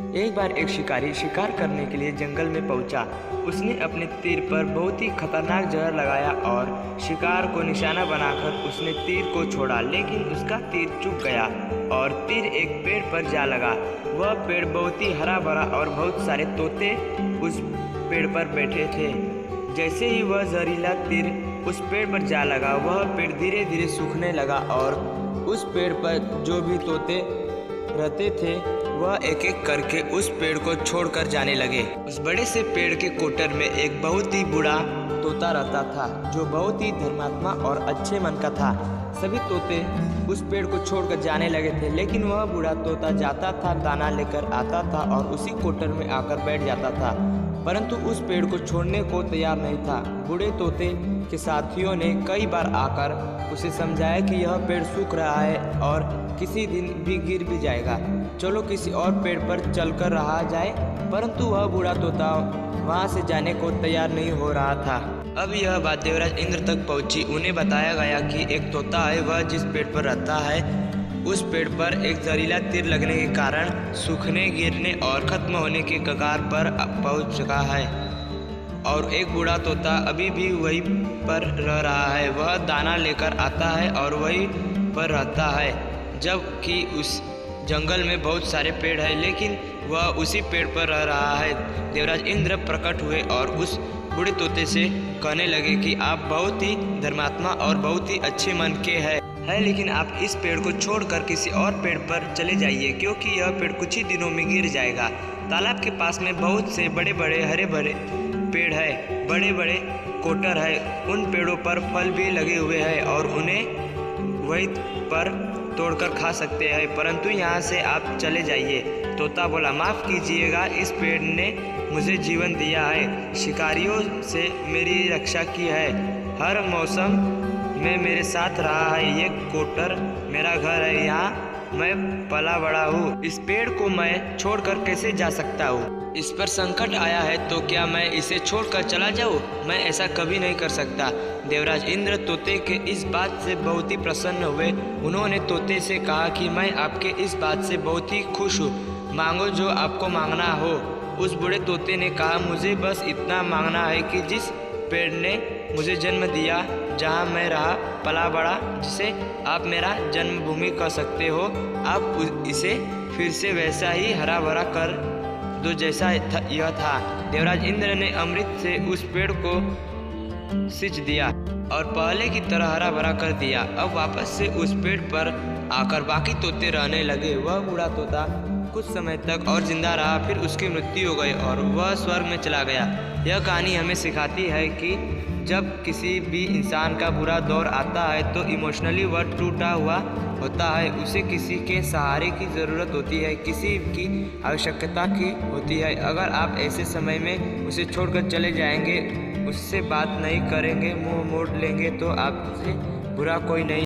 एक बार एक शिकारी शिकार करने के लिए जंगल में पहुंचा। उसने अपने तीर पर बहुत ही खतरनाक जहर लगाया और शिकार को निशाना बनाकर उसने तीर को छोड़ा, लेकिन उसका तीर चूक गया और तीर एक पेड़ पर जा लगा। वह पेड़ बहुत ही हरा भरा और बहुत सारे तोते उस पेड़ पर बैठे थे। जैसे ही वह जहरीला तीर उस पेड़ पर जा लगा, वह पेड़ धीरे धीरे सूखने लगा और उस पेड़ पर जो भी तोते रहते थे वह एक एक करके उस पेड़ को छोड़कर जाने लगे। उस बड़े से पेड़ के कोटर में एक बहुत ही बूढ़ा तोता रहता था, जो बहुत ही धर्मात्मा और अच्छे मन का था। सभी तोते उस पेड़ को छोड़कर जाने लगे थे, लेकिन वह बूढ़ा तोता जाता था, दाना लेकर आता था और उसी कोटर में आकर बैठ जाता था, परंतु उस पेड़ को छोड़ने को तैयार नहीं था। बूढ़े तोते के साथियों ने कई बार आकर उसे समझाया कि यह पेड़ सूख रहा है और किसी दिन भी गिर भी जाएगा, चलो किसी और पेड़ पर चलकर रहा जाए, परंतु वह बूढ़ा तोता वहां से जाने को तैयार नहीं हो रहा था। अब यह बात देवराज इंद्र तक पहुंची। उन्हें बताया गया कि एक तोता है, वह जिस पेड़ पर रहता है उस पेड़ पर एक जहरीला तीर लगने के कारण सूखने, गिरने और खत्म होने के कगार पर पहुंच चुका है और एक बूढ़ा तोता अभी भी वहीं पर रह रहा है। वह दाना लेकर आता है और वहीं पर रहता है, जबकि उस जंगल में बहुत सारे पेड़ हैं, लेकिन वह उसी पेड़ पर रह रहा है। देवराज इंद्र प्रकट हुए और उस बूढ़े तोते से कहने लगे कि आप बहुत ही धर्मात्मा और बहुत ही अच्छे मन के हैं, लेकिन आप इस पेड़ को छोड़कर किसी और पेड़ पर चले जाइए, क्योंकि यह पेड़ कुछ ही दिनों में गिर जाएगा। तालाब के पास में बहुत से बड़े बड़े हरे भरे पेड़ है, बड़े बड़े कोटर है, उन पेड़ों पर फल भी लगे हुए हैं और उन्हें वहीं पर तोड़कर खा सकते हैं, परंतु यहाँ से आप चले जाइए। तोता बोला, माफ़ कीजिएगा, इस पेड़ ने मुझे जीवन दिया है, शिकारियों से मेरी रक्षा की है, हर मौसम में मेरे साथ रहा है, ये कोटर मेरा घर है, यहाँ मैं पला बड़ा हूँ। इस पेड़ को मैं छोड़कर कैसे जा सकता हूँ? इस पर संकट आया है तो क्या मैं इसे छोड़कर चला जाऊँ? मैं ऐसा कभी नहीं कर सकता। देवराज इंद्र तोते के इस बात से बहुत ही प्रसन्न हुए। उन्होंने तोते से कहा कि मैं आपके इस बात से बहुत ही खुश हूँ, मांगो जो आपको मांगना हो। उस बूढ़े तोते ने कहा, मुझे बस इतना मांगना है कि जिस पेड़ ने मुझे जन्म दिया, जहाँ मैं रहा पला बड़ा, जिसे आप मेरा जन्मभूमि कह सकते हो, आप इसे फिर से वैसा ही हरा भरा कर दो जैसा यह था। देवराज इंद्र ने अमृत से उस पेड़ को सींच दिया और पहले की तरह हरा भरा कर दिया। अब वापस से उस पेड़ पर आकर बाकी तोते रहने लगे। वह बूढ़ा तोता कुछ समय तक और जिंदा रहा, फिर उसकी मृत्यु हो गई और वह स्वर्ग में चला गया। यह कहानी हमें सिखाती है कि जब किसी भी इंसान का बुरा दौर आता है तो इमोशनली वह टूटा हुआ होता है, उसे किसी के सहारे की ज़रूरत होती है, किसी की आवश्यकता की होती है। अगर आप ऐसे समय में उसे छोड़कर चले जाएंगे, उससे बात नहीं करेंगे, मुंह मोड़ लेंगे, तो आपसे बुरा कोई नहीं